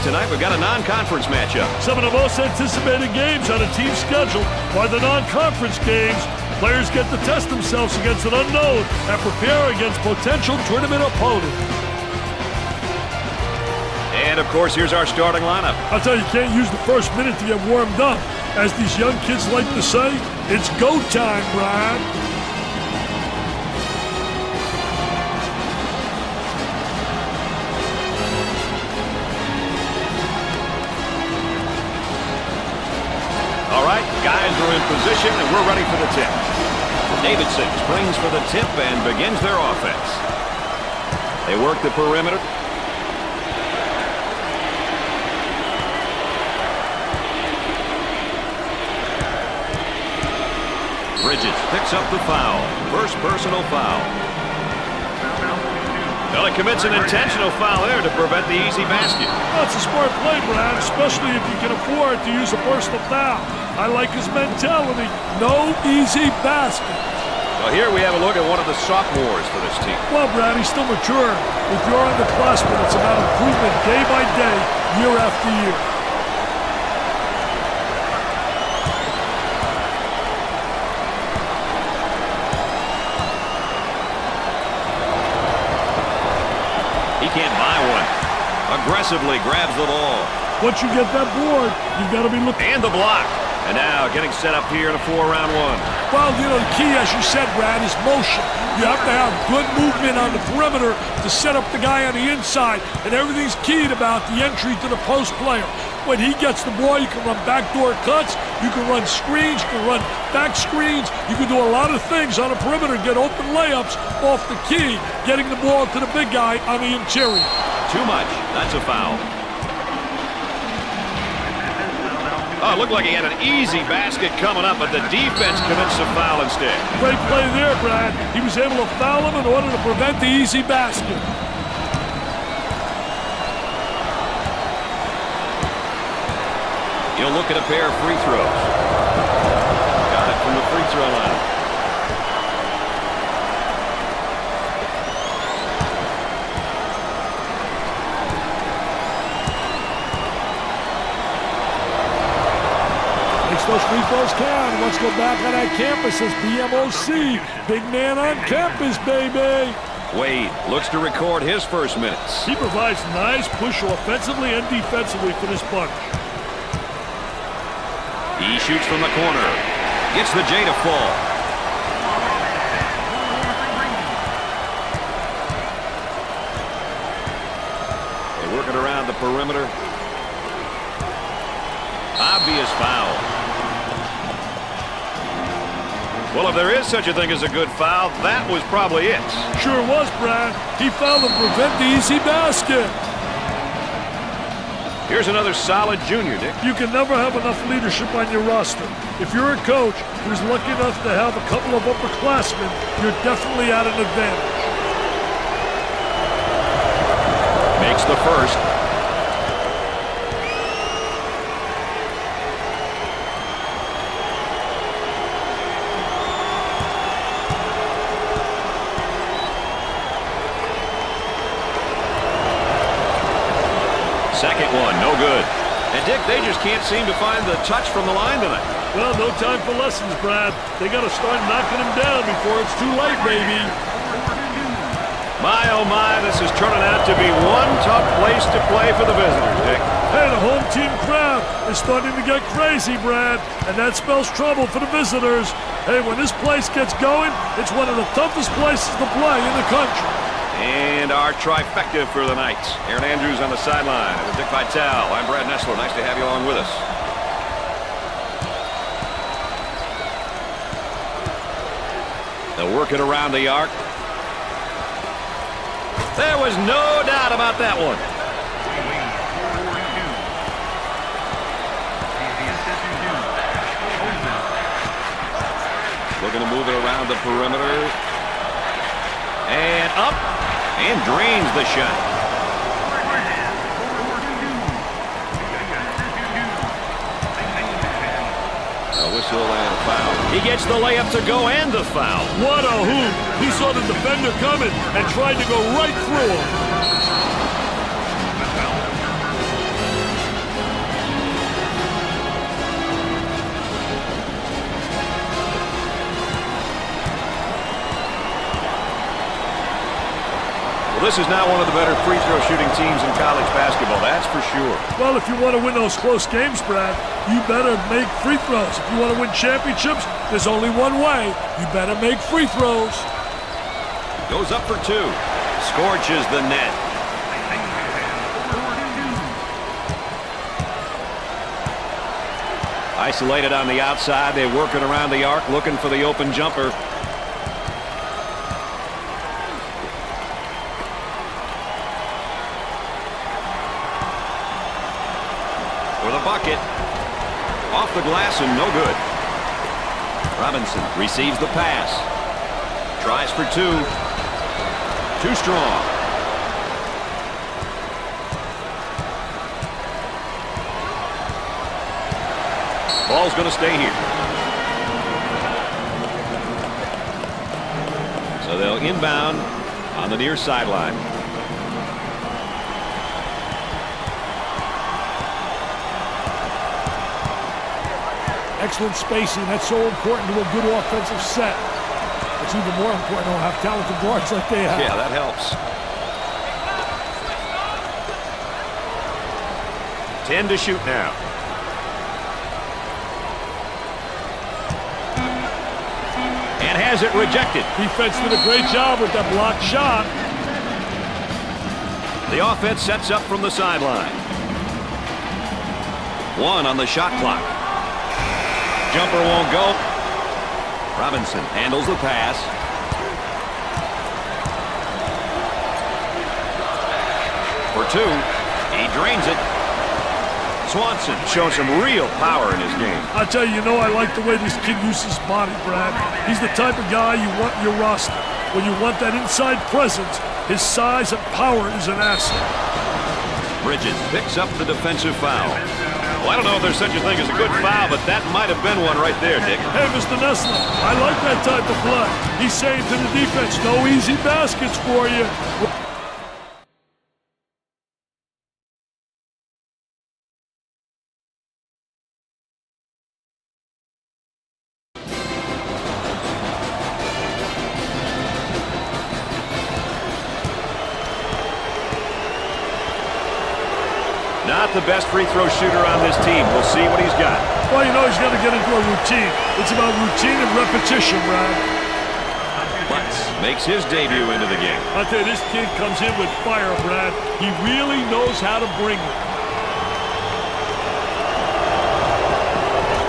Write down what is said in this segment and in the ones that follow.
tonight we've got a non-conference matchup. Some of the most anticipated games on a team schedule are the non-conference games. Players get to test themselves against an unknown and prepare against potential tournament opponents. And, of course, here's our starting lineup. I'll tell you, you can't use the first minute to get warmed up. As these young kids like to say, it's go time, Brian. All right, guys are in position, and we're ready for the tip. Davidson springs for the tip and begins their offense. They work the perimeter. Bridges picks up the foul. First personal foul. Well, he commits an intentional foul there to prevent the easy basket. That's a smart play, Brad, especially if you can afford to use a personal foul. I like his mentality. No easy basket. Well, here we have a look at one of the sophomores for this team. Well, Brad, he's still mature. If you're underclassmen, it's about improvement day by day, year after year. Can't buy one. Aggressively grabs the ball. Once you get that board, you've got to be looking. And the block. And now getting set up here in a 4-round one. Well, you know, the key, as you said, Brad, is motion. You have to have good movement on the perimeter to set up the guy on the inside. And everything's keyed about the entry to the post player. When he gets the ball, you can run backdoor cuts, you can run screens, you can run back screens. You can do a lot of things on the perimeter, get open layups off the key, getting the ball to the big guy on the interior. Too much. That's a foul. Oh, it looked like he had an easy basket coming up, but the defense commits a foul instead. Great play there, Brad. He was able to foul him in order to prevent the easy basket. He'll look at a pair of free throws. Got it from the free throw line. Makes those free throws count. Let's go back on that campus as BMOC. Big man on campus, baby. Wade looks to record his first minutes. He provides nice push offensively and defensively for this bunch. He shoots from the corner. Gets the J to fall. They work it around the perimeter. Obvious foul. Well, if there is such a thing as a good foul, that was probably it. Sure was, Brad. He fouled to prevent the easy basket. Here's another solid junior, Dick. You can never have enough leadership on your roster. If you're a coach who's lucky enough to have a couple of upperclassmen, you're definitely at an advantage. Makes the first. Second one, no good. And, Dick, they just can't seem to find the touch from the line tonight. Well, no time for lessons, Brad. They got to start knocking them down before it's too late, baby. My, oh, my, this is turning out to be one tough place to play for the visitors, Dick. Hey, the home team crowd is starting to get crazy, Brad, and that spells trouble for the visitors. Hey, when this place gets going, it's one of the toughest places to play in the country. And our trifecta for the night. Aaron Andrews on the sideline. And Dick Vitale. I'm Brad Nessler. Nice to have you along with us. They'll work it around the arc. There was no doubt about that one. Looking to move it around the perimeter. And up. And drains the shot. A whistle and a foul. He gets the layup to go and the foul. What a hoop. He saw the defender coming and tried to go right through him. Well, this is now one of the better free throw shooting teams in college basketball, that's for sure. Well, if you want to win those close games, Brad, you better make free throws. If you want to win championships, there's only one way. You better make free throws. Goes up for two. Scorches the net. Isolated on the outside. They work it around the arc, looking for the open jumper. For the bucket. Off the glass and no good. Robinson receives the pass. Tries for two. Too strong. Ball's going to stay here. So they'll inbound on the near sideline. Excellent spacing. That's so important to a good offensive set. It's even more important to have talented guards like they have. Yeah, that helps. 10 to shoot now. And has it rejected. Defense did a great job with that blocked shot. The offense sets up from the sideline. 1 on the shot clock. Jumper won't go. Robinson handles the pass. For 2. He drains it. Swanson showing some real power in his game. I tell you, I like the way this kid uses his body, Brad. He's the type of guy you want in your roster. When you want that inside presence, his size and power is an asset. Bridges picks up the defensive foul. Well, I don't know if there's such a thing as a good foul, but that might have been one right there, Dick. Hey, Mr. Nessler, I like that type of play. He's saying to the defense, no easy baskets for you. Not the best free throw shooter on this team. We'll see what he's got. Well, he's got to get into a routine. It's about routine and repetition, Brad. Butts makes his debut into the game. I'll tell you, this kid comes in with fire, Brad. He really knows how to bring it.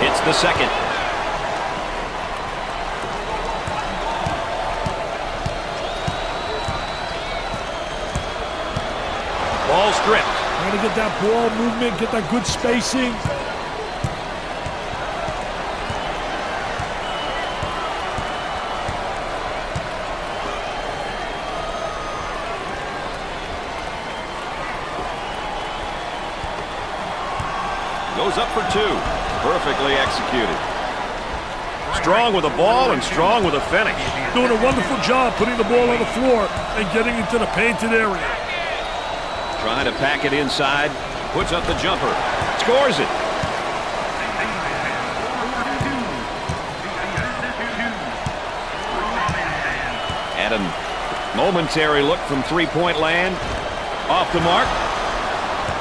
It's the second. Ball stripped. Trying to get that ball movement, get that good spacing. Goes up for 2. Perfectly executed. Strong with the ball and strong with a finish. Doing a wonderful job putting the ball on the floor and getting into the painted area. Trying to pack it inside. Puts up the jumper. Scores it. Had a momentary look from three-point land. Off the mark.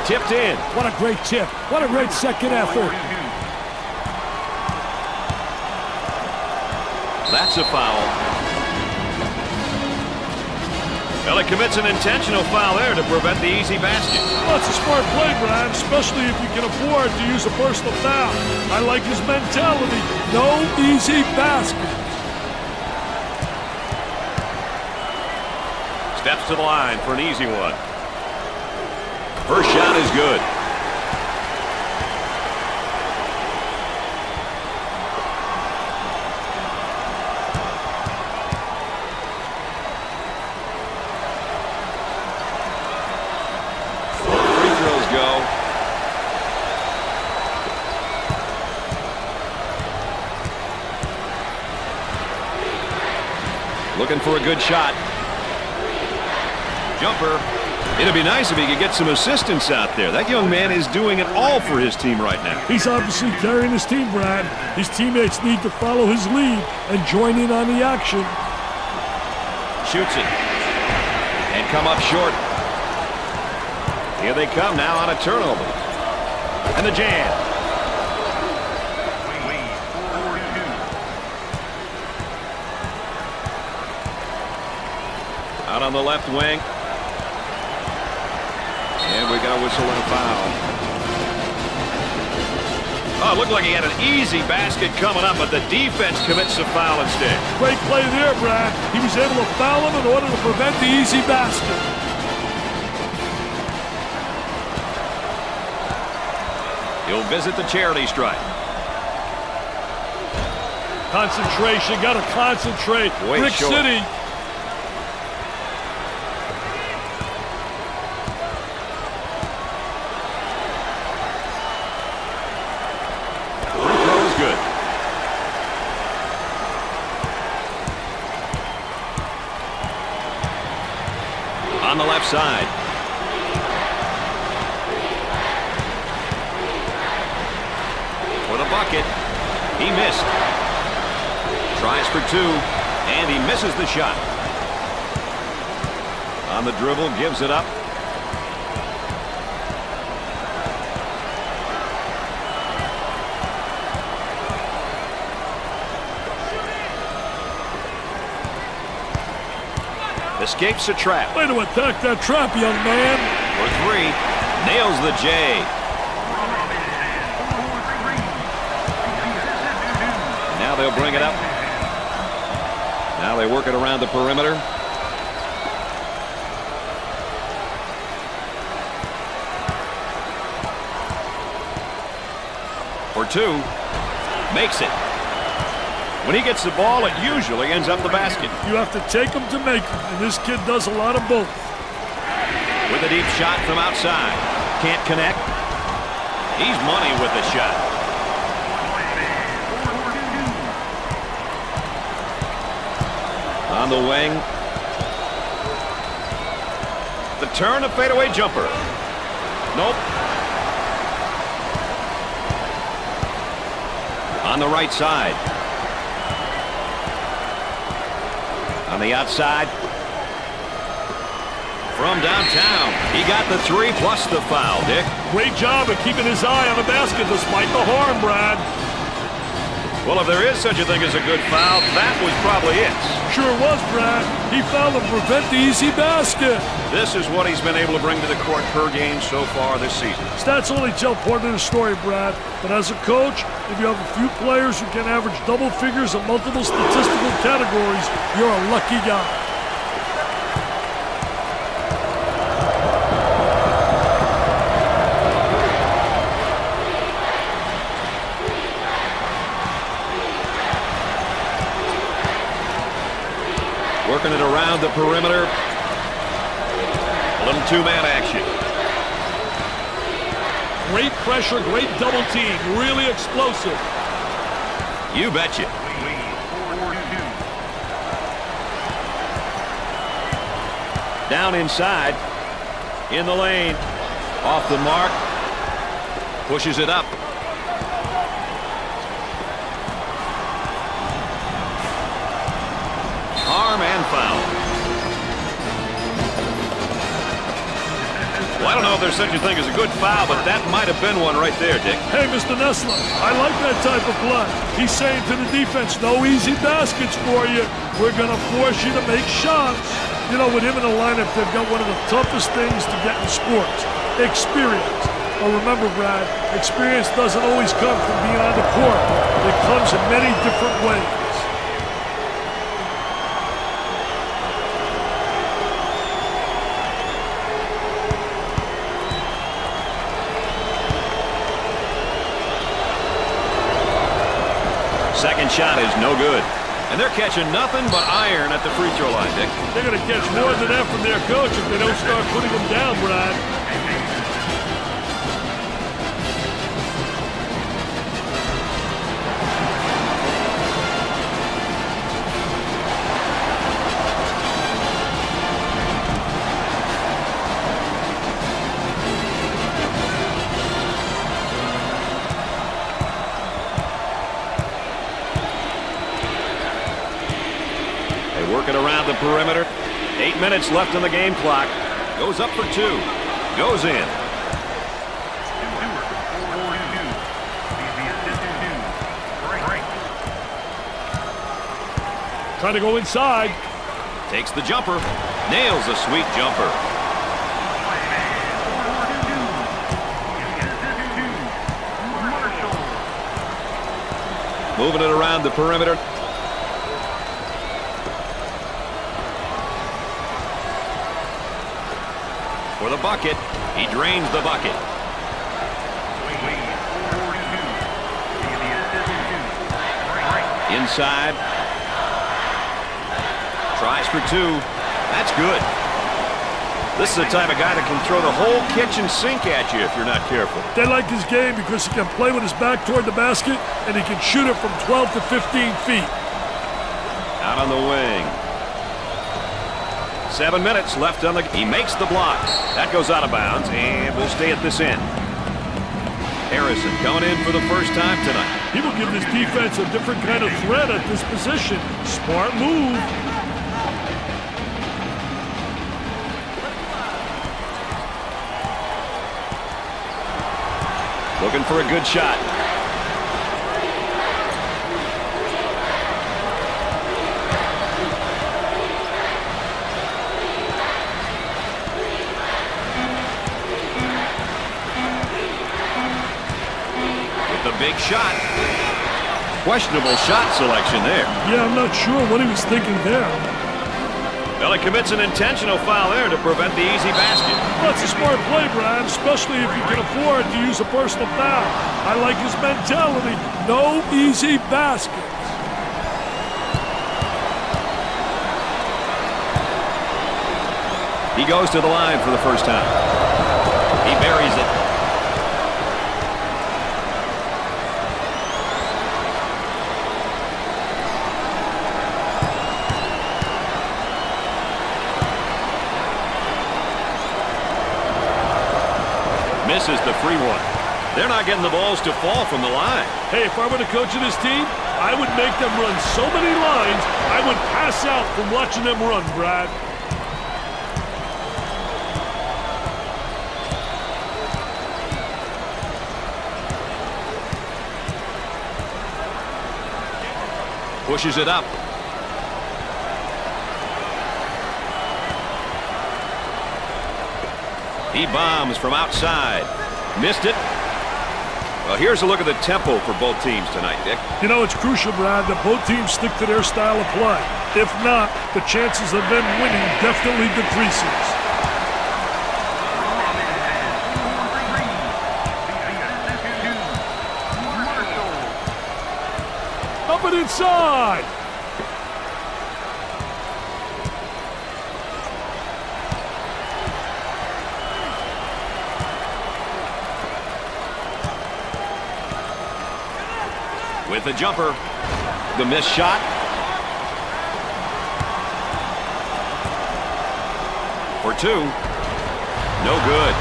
Tipped in. What a great tip. What a great second effort. That's a foul. Well, he commits an intentional foul there to prevent the easy basket. Well, it's a smart play, Brad, especially if you can afford to use a personal foul. I like his mentality. No easy basket. Steps to the line for an easy one. First shot is good. Looking for a good shot. Jumper. It'd be nice if he could get some assistance out there. That young man is doing it all for his team right now. He's obviously carrying his team, Brad. His teammates need to follow his lead and join in on the action. Shoots it. And come up short. Here they come now on a turnover. And the jam. Out on the left wing. And we got a whistle and a foul. Oh, it looked like he had an easy basket coming up, but the defense commits a foul instead. Great play there, Brad. He was able to foul him in order to prevent the easy basket. He'll visit the charity stripe. Concentration, got to concentrate. Brick City. On the left side. For the bucket. He missed. Tries for two, and he misses the shot. On the dribble, gives it up. Escapes a trap. Way to attack that trap, young man. For three. Nails the J. Now they'll bring it up. Now they work it around the perimeter. For two. Makes it. When he gets the ball, it usually ends up the basket. You have to take him to make him, and this kid does a lot of both. With a deep shot from outside. Can't connect. He's money with the shot. On the wing. The turn, a fadeaway jumper. Nope. On the right side. On the outside. From downtown. He got the three plus the foul, Dick. Great job of keeping his eye on the basket despite the harm, Brad. Well, if there is such a thing as a good foul, that was probably it. Sure was, Brad. He fouled to prevent the easy basket. This is what he's been able to bring to the court per game so far this season. Stats only tell part of the story, Brad. But as a coach, if you have a few players who can average double figures in multiple statistical categories, you're a lucky guy. Working it around the perimeter. A little two-man action. Great pressure, great double team. Really explosive. You betcha. Down inside. In the lane. Off the mark. Pushes it up. Arm and foul. Well, I don't know if there's such a thing as a good foul, but that might have been one right there, Dick. Hey, Mr. Nessler, I like that type of play. He's saying to the defense, no easy baskets for you. We're going to force you to make shots. You know, with him in the lineup, they've got one of the toughest things to get in sports, experience. Well, remember, Brad, experience doesn't always come from being on the court. It comes in many different ways. Second shot is no good. And they're catching nothing but iron at the free throw line, Dick. They're going to catch more than that from their coach if they don't start putting them down, Brad. Working around the perimeter. 8 minutes left on the game clock. Goes up for 2. Goes in. Trying to go inside. Takes the jumper. Nails a sweet jumper. Moving it around the perimeter. For the bucket. He drains the bucket. Inside. Tries for 2. That's good. This is the type of guy that can throw the whole kitchen sink at you if you're not careful. They like his game because he can play with his back toward the basket and he can shoot it from 12 to 15 feet. Out on the wing. 7 minutes left on the... He makes the block. That goes out of bounds and will stay at this end. Harrison coming in for the first time tonight. He will give this defense a different kind of threat at this position. Smart move. Looking for a good shot. With the big shot. Questionable shot selection there. Yeah, I'm not sure what he was thinking there. Well, he commits an intentional foul there to prevent the easy basket. Well, that's a smart play, Brad, especially if you can afford to use a personal foul. I like his mentality. No easy baskets. He goes to the line for the first time. He buries it. Misses the free one. They're not getting the balls to fall from the line. Hey, if I were the coach of this team, I would make them run so many lines, I would pass out from watching them run, Brad. Pushes it up. He bombs from outside. Missed it. Well, here's a look at the tempo for both teams tonight, Dick. You know, it's crucial, Brad, that both teams stick to their style of play. If not, the chances of them winning definitely decreases. Up and inside. With the jumper. The missed shot. For 2. No good.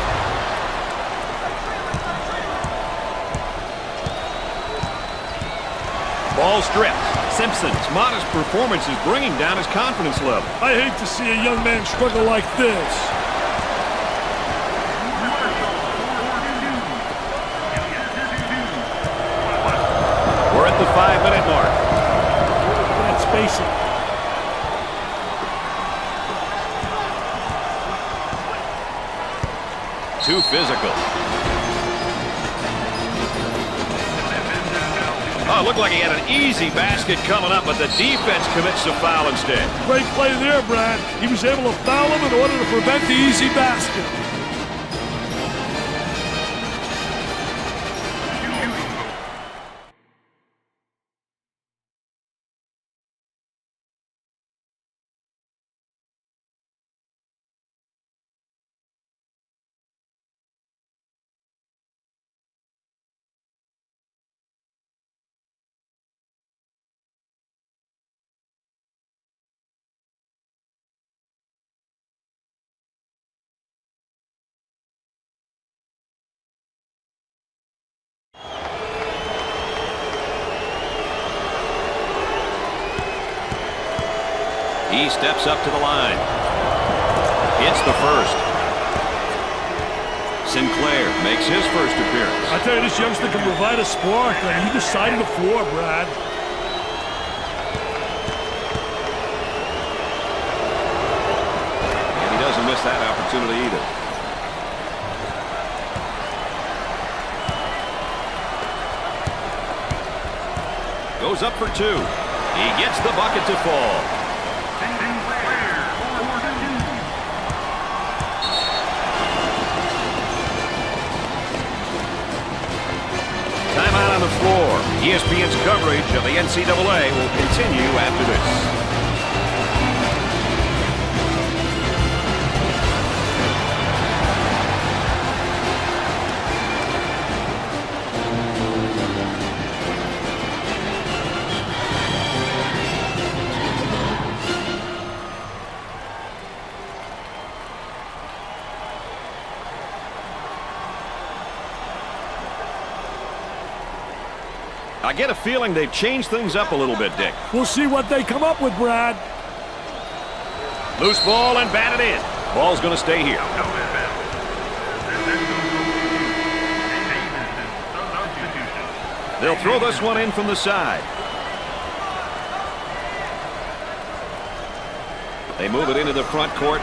Ball stripped. Simpson's modest performance is bringing down his confidence level. I hate to see a young man struggle like this. We're at the 5-minute mark. That's basic. Too physical. Oh, it looked like he had an easy basket coming up, but the defense commits the foul instead. Great play there, Brad. He was able to foul him in order to prevent the easy basket. He steps up to the line. Hits the first. Sinclair makes his first appearance. I tell you, this youngster can provide a spark, and he decided the floor, Brad. And he doesn't miss that opportunity either. Goes up for two. He gets the bucket to fall. Timeout on the floor. ESPN's coverage of the NCAA will continue after this. I get a feeling they've changed things up a little bit, Dick. We'll see what they come up with, Brad. Loose ball and batted in. Ball's going to stay here. They'll throw this one in from the side. They move it into the front court.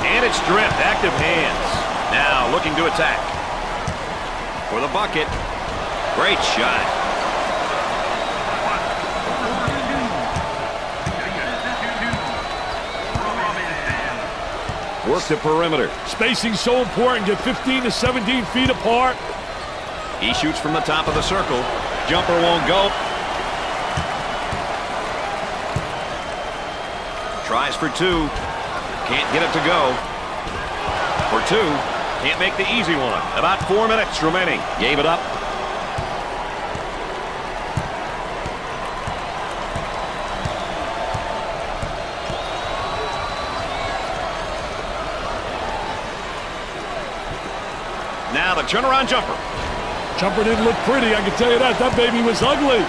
And it's stripped. Active hands. Now looking to attack. For the bucket. Great shot. Work the perimeter. Spacing's so important. Get 15 to 17 feet apart. He shoots from the top of the circle. Jumper won't go. Tries for two. Can't get it to go. For two. Can't make the easy one. About 4 minutes remaining. Gave it up. Now the turnaround jumper. Jumper didn't look pretty, I can tell you that. That baby was ugly.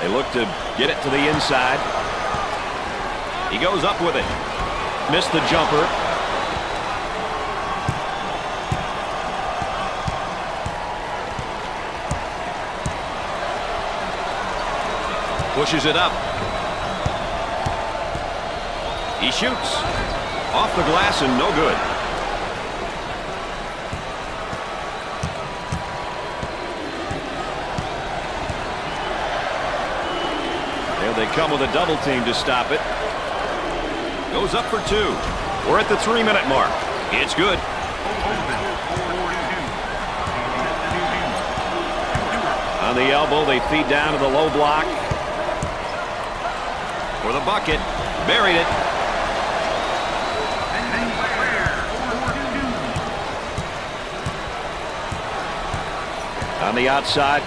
They look to get it to the inside. He goes up with it. Missed the jumper. Pushes it up. He shoots. Off the glass and no good. There they come with a double team to stop it. Goes up for two. We're at the 3-minute mark. It's good. On the elbow, they feed down to the low block. For the bucket. Buried it. On the outside.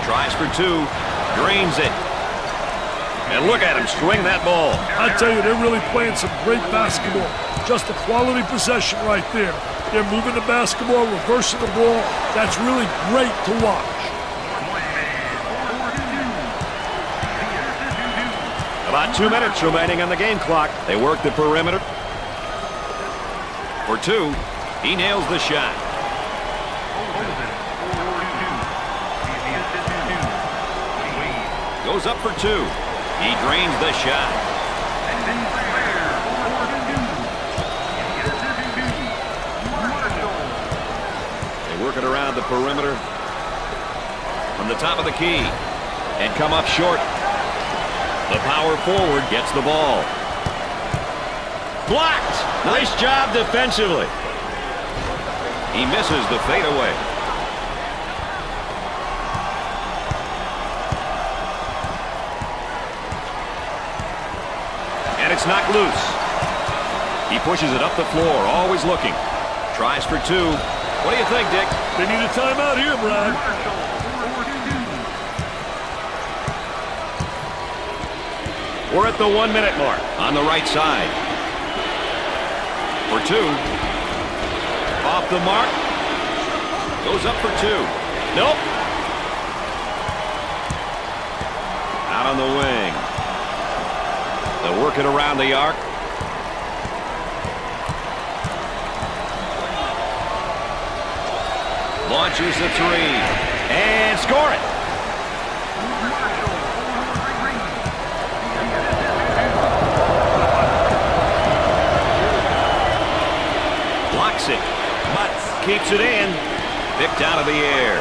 Tries for two. Drains it. And look at him swing that ball. I tell you, they're really playing some great basketball. Just a quality possession right there. They're moving the basketball, reversing the ball. That's really great to watch. About 2 minutes remaining on the game clock. They work the perimeter. For two, he nails the shot. Goes up for two. He drains the shot. They work it around the perimeter from the top of the key and come up short. The power forward gets the ball. Blocked. Nice job defensively. He misses the fadeaway. And it's knocked loose. He pushes it up the floor, always looking. Tries for two. What do you think, Dick? They need a timeout here, Brad. We're at the 1 minute mark on the right side. For two. Off the mark. Goes up for two. Nope. Out on the wing. They'll work it around the arc. Launches the three. And score it. Blocks it. But keeps it in. Picked out of the air.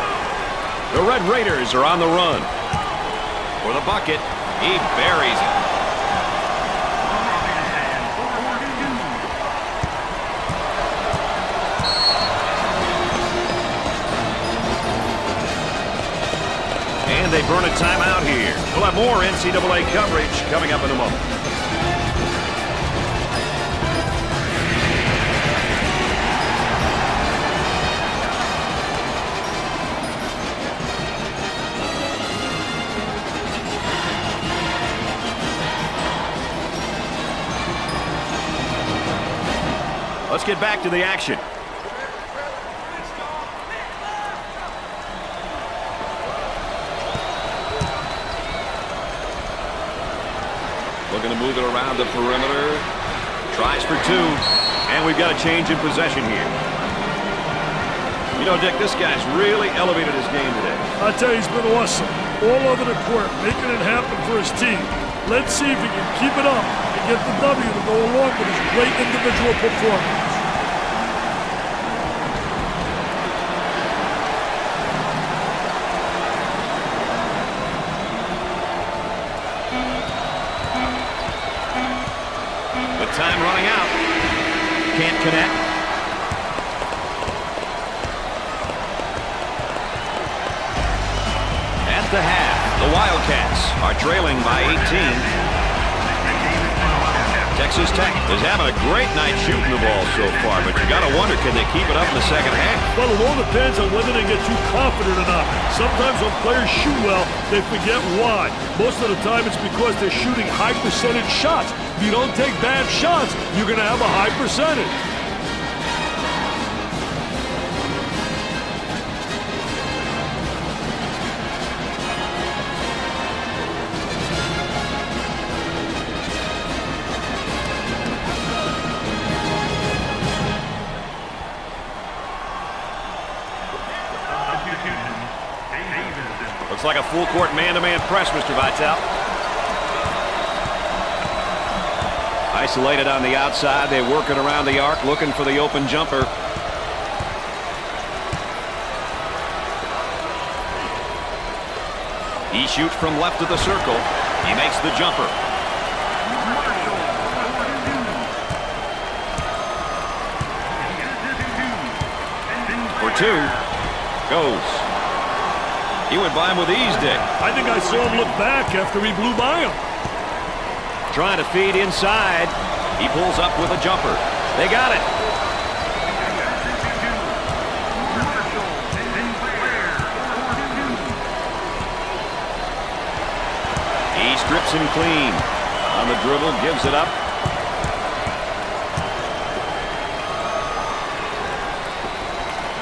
The Red Raiders are on the run. For the bucket. He buries it. And they burn a timeout here. We'll have more NCAA coverage coming up in a moment. Let's get back to the action. Looking to move it around the perimeter. Tries for two. And we've got a change in possession here. You know, Dick, this guy's really elevated his game today. I tell you, he's been awesome. All over the court, making it happen for his team. Let's see if he can keep it up and get the W to go along with his great individual performance. Time running out. Can't connect. At the half, the Wildcats are trailing by 18. Texas Tech is having a great night shooting the ball so far, but you got to wonder, can they keep it up in the second half? Well, it all depends on whether they get too confident or not. Sometimes when players shoot well, they forget why. Most of the time, it's because they're shooting high percentage shots. If you don't take bad shots, you're going to have a high percentage. Looks like a full court man-to-man press, Mr. Vitale. Isolated on the outside. They work it around the arc, looking for the open jumper. He shoots from left of the circle. He makes the jumper. For two. Goes. He went by him with ease, Dick. I think I saw him look back after he blew by him. Trying to feed inside. He pulls up with a jumper. They got it. He strips him clean. On the dribble, gives it up.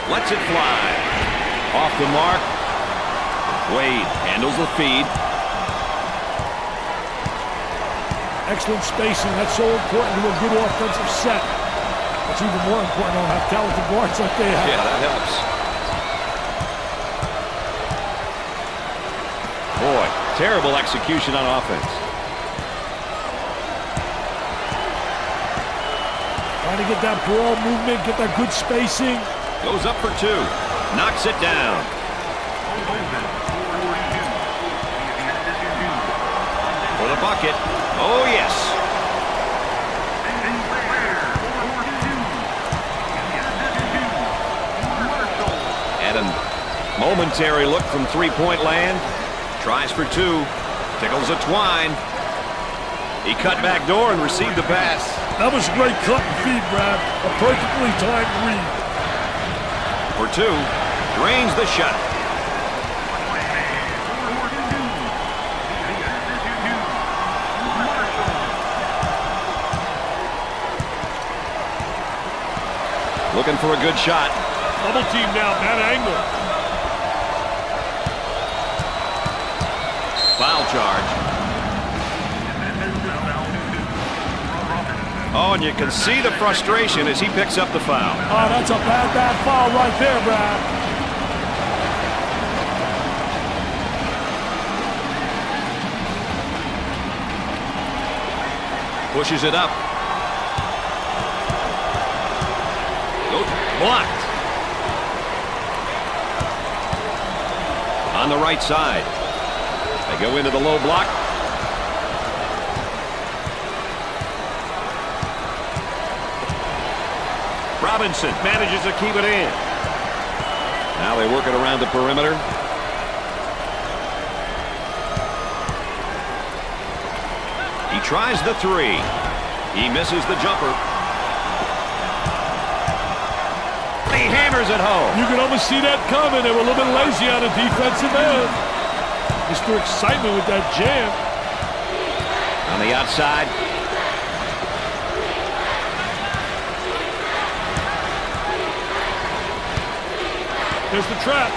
Lets it fly. Off the mark. Wade handles the feed. Excellent spacing. That's so important to a good offensive set. It's even more important to have talented guards like they have. Yeah, that helps. Boy, terrible execution on offense. Trying to get that ball movement, get that good spacing. Goes up for two. Knocks it down. For the bucket. Oh, yes. And a momentary look from three-point land. Tries for two. Tickles a twine. He cut back door and received the pass. That was a great cut and feed, Brad. A perfectly timed read. For two. Drains the shot. Looking for a good shot. Double team now, bad angle. Foul charge. Oh, and you can see the frustration as he picks up the foul. Oh, that's a bad foul right there, Brad. Pushes it up. Blocked. On the right side. They go into the low block. Robinson manages to keep it in. Now they work it around the perimeter. He tries the three. He misses the jumper. He hammers it home. You can almost see that coming. They were a little bit lazy on the defensive end. Mr. Excitement with that jam. On the outside. There's the trap.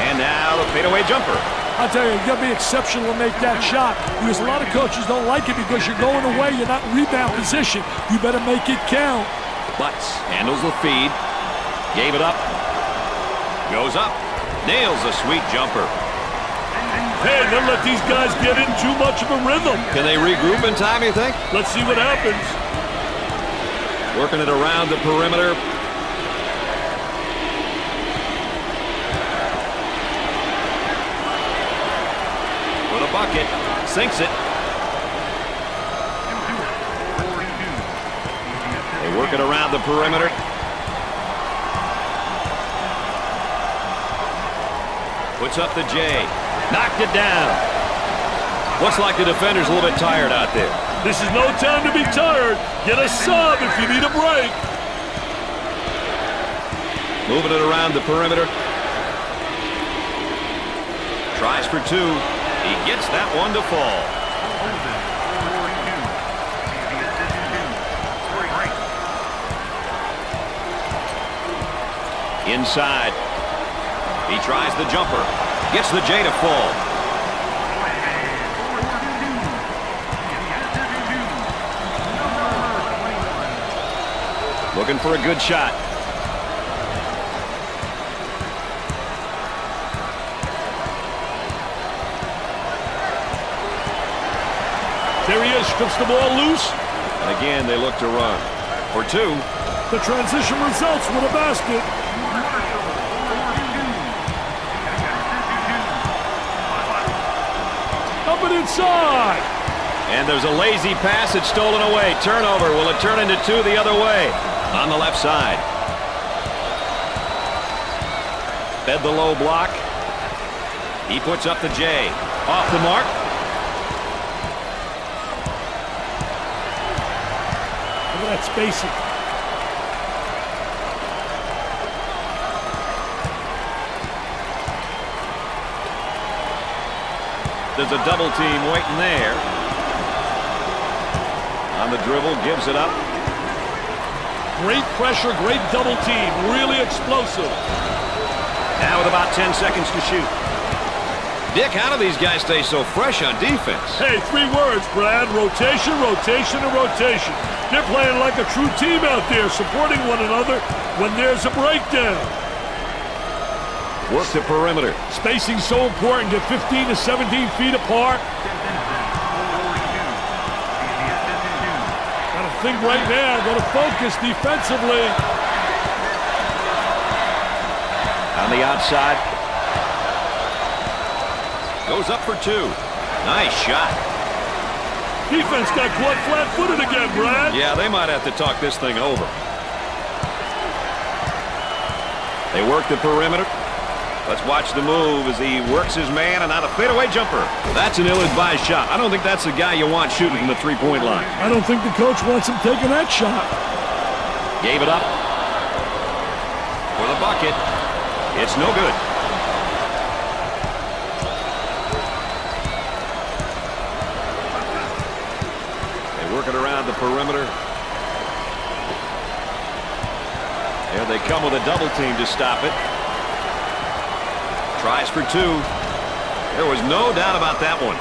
And now the fadeaway jumper. I'll tell you, you got to be exceptional to make that shot. Because a lot of coaches don't like it because you're going away. You're not in rebound position. You better make it count. Butts handles the feed. Gave it up. Goes up. Nails a sweet jumper. Hey, don't let these guys get in too much of a rhythm. Can they regroup in time, you think? Let's see what happens. Working it around the perimeter. For the bucket. Sinks it. They work it around the perimeter. Puts up the J. Knocked it down. Looks like the defender's a little bit tired out there. This is no time to be tired. Get a sub if you need a break. Moving it around the perimeter. Tries for two. He gets that one to fall. Inside. He tries the jumper. Gets the J to fall. Looking for a good shot. There he is, strips the ball loose. And again, they look to run. For two. The transition results with a basket. Up and inside. And there's a lazy pass. It's stolen away. Turnover. Will it turn into two the other way? On the left side. Fed the low block. He puts up the J. Off the mark. Look at that spacing. There's a double team waiting there. On the dribble, gives it up. Great pressure, great double team. Really explosive. Now with about 10 seconds to shoot. Dick, how do these guys stay so fresh on defense? Hey, 3 words, Brad. Rotation, rotation, and rotation. They're playing like a true team out there, supporting one another when there's a breakdown. Work the perimeter. Spacing so important. Get 15 to 17 feet apart. Got to think right now. Got to focus defensively. On the outside. Goes up for two. Nice shot. Defense got caught flat-footed again, Brad. Yeah, they might have to talk this thing over. They work the perimeter. Let's watch the move as he works his man, and now a fadeaway jumper. That's an ill-advised shot. I don't think that's the guy you want shooting from the three-point line. I don't think the coach wants him taking that shot. Gave it up. For the bucket. It's no good. They work it around the perimeter. There they come with a double team to stop it. Tries for two. There was no doubt about that one.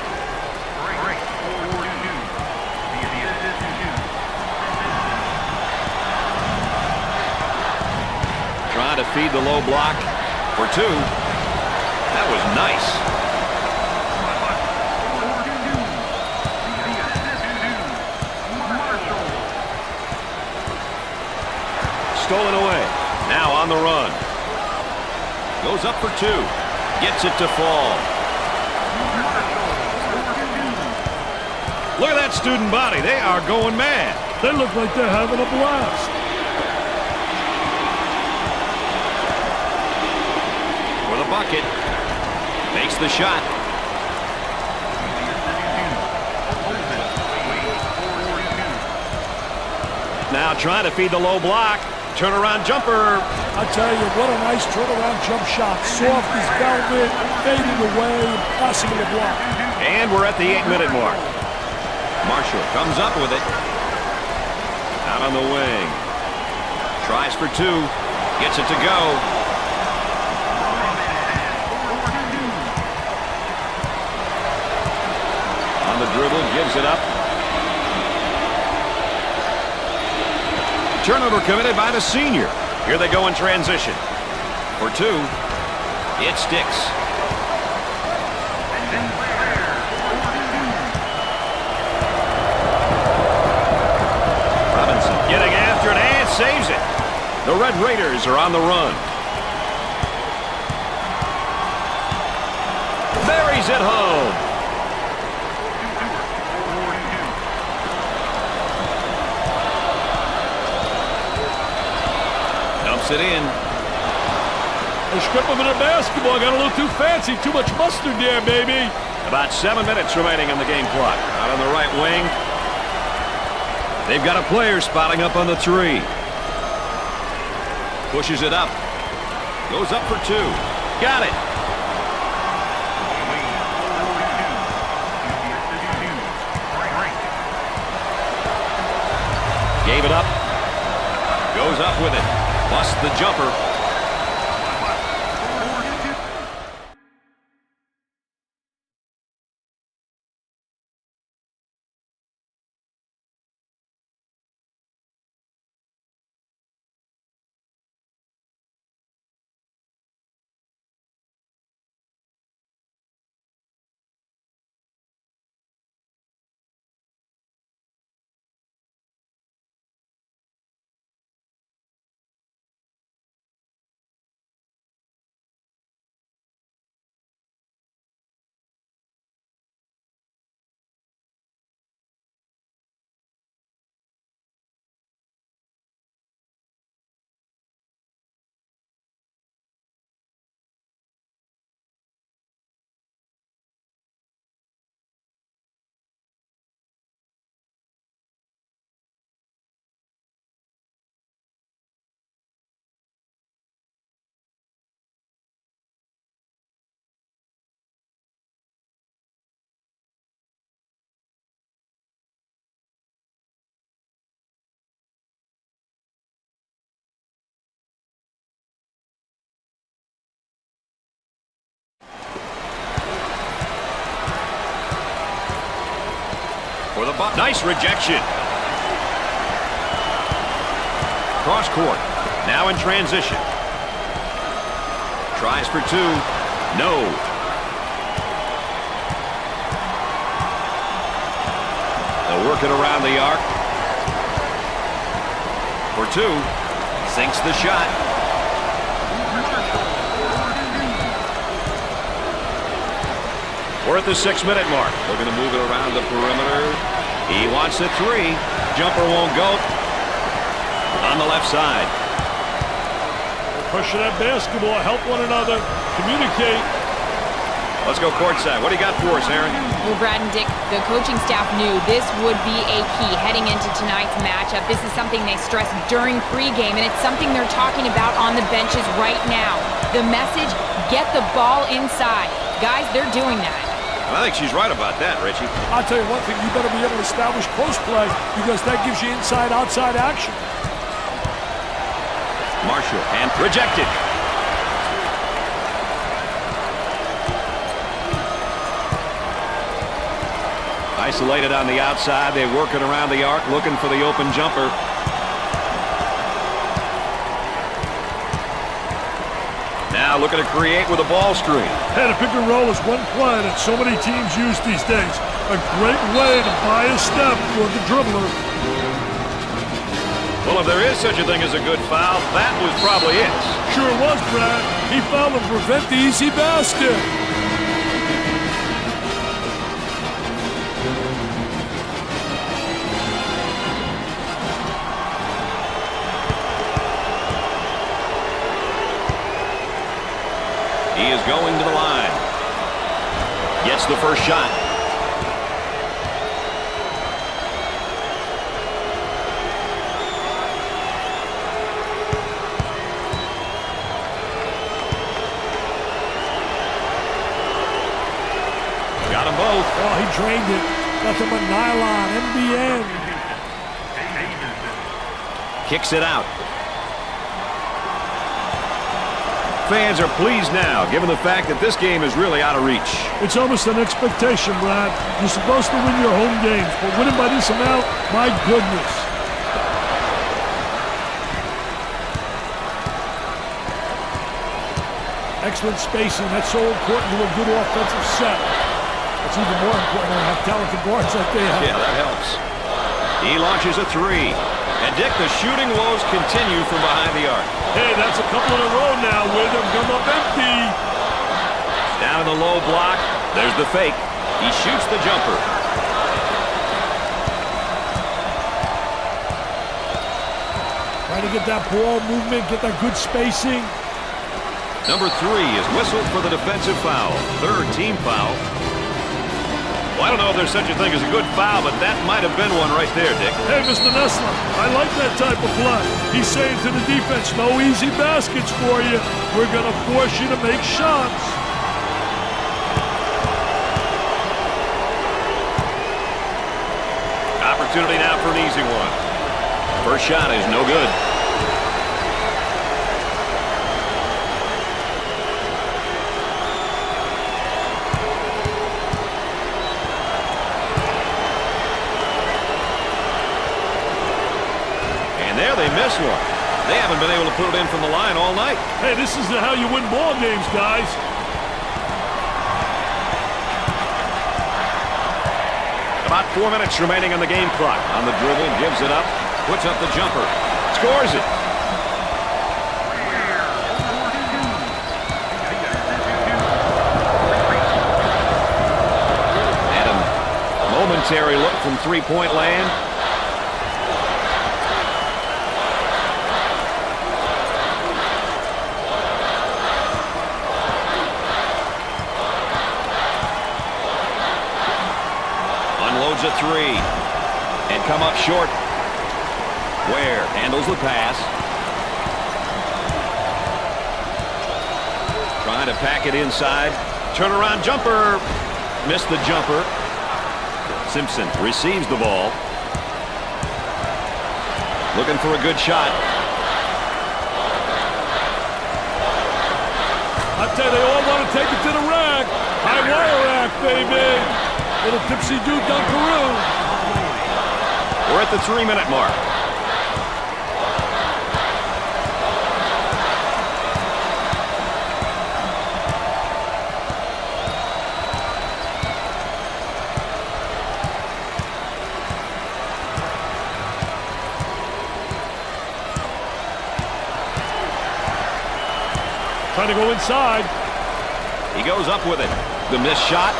Trying to feed the low block for two. That was nice. Stolen away. Now on the run. Goes up for two. Gets it to fall. Look at that student body. They are going mad. They look like they're having a blast. For the bucket. Makes the shot. Now trying to feed the low block. Turnaround jumper. I tell you, what a nice turnaround jump shot. Soft as velvet, fading away, passing the block. And we're at the 8-minute mark. Marshall comes up with it. Out on the wing. Tries for two. Gets it to go. On the dribble, gives it up. Turnover committed by the senior. Here they go in transition. For two, it sticks. Robinson getting after it and saves it. The Red Raiders are on the run. Buries it home. It in. They strip him in the basketball. Got a little too fancy. Too much mustard there, baby. About 7 minutes remaining on the game clock. Out on the right wing. They've got a player spotting up on the three. Pushes it up. Goes up for two. Got it. Gave it up. Goes up with it. Busts the jumper. For the buck. Nice rejection. Cross court. Now in transition. Tries for two. No. They'll work it around the arc. For two. Sinks the shot. We're at the 6-minute mark. Looking to move it around the perimeter. He wants a three. Jumper won't go. On the left side. Pushing that basketball. Help one another. Communicate. Let's go courtside. What do you got for us, Aaron? Well, Brad and Dick, the coaching staff knew this would be a key heading into tonight's matchup. This is something they stressed during pregame, and it's something they're talking about on the benches right now. The message, get the ball inside. Guys, they're doing that. I think she's right about that, Richie. I'll tell you one thing, you better be able to establish post play because that gives you inside-outside action. Marshall, and rejected. Isolated on the outside. They work it around the arc, looking for the open jumper. Now looking to create with a ball screen. Hey, the pick and roll is one play that so many teams use these days. A great way to buy a step for the dribbler. Well, if there is such a thing as a good foul, that was probably it. Sure was, Brad. He fouled to prevent the easy basket. He is going to the line. Gets the first shot. Got them both. Oh, he drained it. Nothing but nylon, MBN. Kicks it out. Fans are pleased now, given the fact that this game is really out of reach. It's almost an expectation, Brad. You're supposed to win your home games, but winning by this amount, my goodness. Excellent spacing. That's so important to a good offensive set. It's even more important to have talented guards like they have. Yeah, that helps. He launches a three. And, Dick, the shooting woes continue from behind the arc. Hey, that's a couple in a row now where they've come up empty. Down in the low block. There's the fake. He shoots the jumper. Trying to get that ball movement, get that good spacing. Number 3 is whistled for the defensive foul. Third team foul. Well, I don't know if there's such a thing as a good foul, but that might have been one right there, Dick. Hey, Mr. Nessler, I like that type of play. He's saying to the defense, no easy baskets for you. We're going to force you to make shots. Opportunity now for an easy one. First shot is no good. They miss one. They haven't been able to put it in from the line all night. Hey, this is how you win ball games, guys. About 4 minutes remaining on the game clock. On the dribble, gives it up, puts up the jumper, scores it. And a momentary look from three-point land. A three and come up short. Ware handles the pass. Trying to pack it inside. Turnaround jumper. Missed the jumper. Simpson receives the ball. Looking for a good shot. I tell you, they all want to take it to the rack. High wire rack, baby. Little tipsy dude dunkaroo. We're at the 3-minute mark. Trying to go inside. He goes up with it. The missed shot.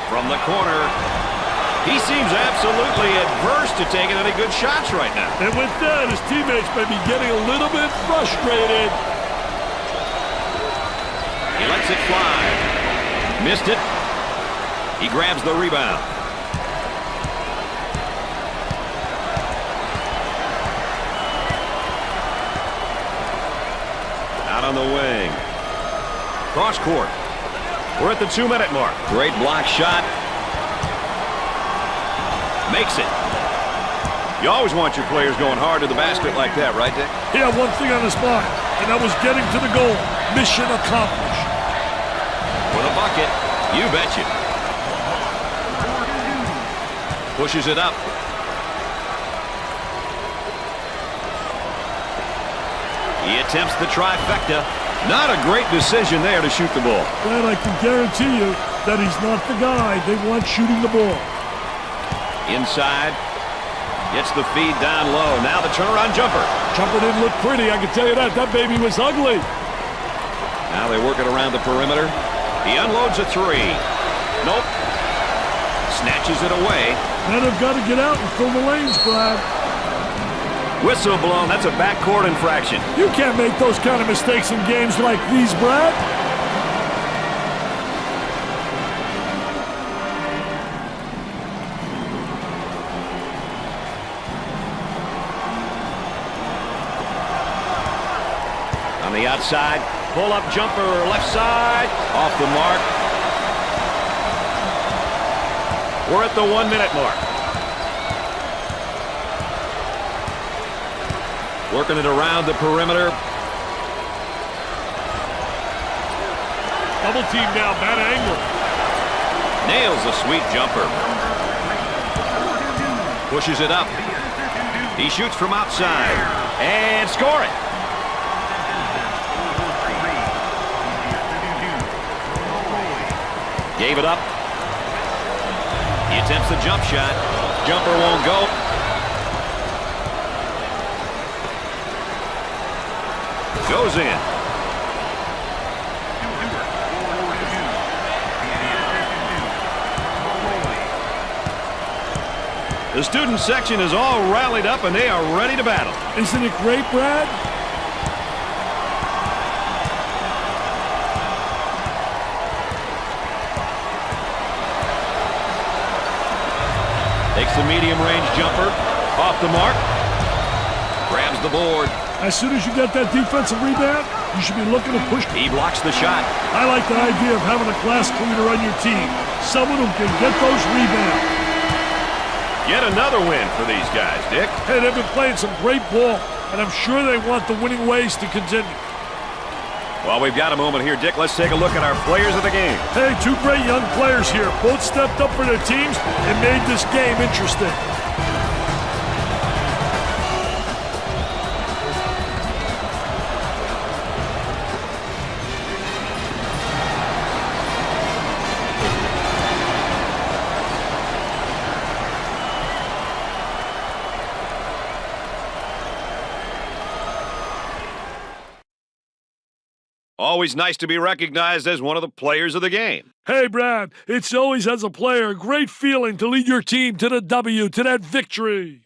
From the corner, he seems absolutely adverse to taking any good shots right now. And with that, his teammates may be getting a little bit frustrated. He lets it fly. Missed it. He grabs the rebound. Out on the wing. Cross court. We're at the 2-minute mark. Great block shot. Makes it. You always want your players going hard to the basket like that, right, Dick? He had one thing on his mind, and that was getting to the goal. Mission accomplished. For the bucket, you betcha. Pushes it up. He attempts the trifecta. Not a great decision there to shoot the ball. Brad, I can guarantee you that he's not the guy they want shooting the ball. Inside. Gets the feed down low. Now the turnaround jumper. Jumper didn't look pretty, I can tell you that. That baby was ugly. Now they work it around the perimeter. He unloads a three. Nope. Snatches it away. Men have got to get out and fill the lanes, Brad. Whistle blown. That's a backcourt infraction. You can't make those kind of mistakes in games like these, Brad. On the outside, pull-up jumper, left side, off the mark. We're at the 1 minute mark. Working it around the perimeter. Double team now, bad angle. Nails a sweet jumper. Pushes it up. He shoots from outside. And score it. Gave it up. He attempts the jump shot. Jumper won't go. Goes in. The student section is all rallied up and they are ready to battle. Isn't it great, Brad? Takes the medium-range jumper. Off the mark. Grabs the board. As soon as you get that defensive rebound, you should be looking to push. He blocks the shot. I like the idea of having a class cleaner on your team. Someone who can get those rebounds. Yet another win for these guys, Dick. Hey, they've been playing some great ball, and I'm sure they want the winning ways to continue. Well, we've got a moment here, Dick. Let's take a look at our players of the game. Hey, two great young players here. Both stepped up for their teams and made this game interesting. Always nice to be recognized as one of the players of the game. Hey, Brad, it's always, as a player, a great feeling to lead your team to the W, to that victory.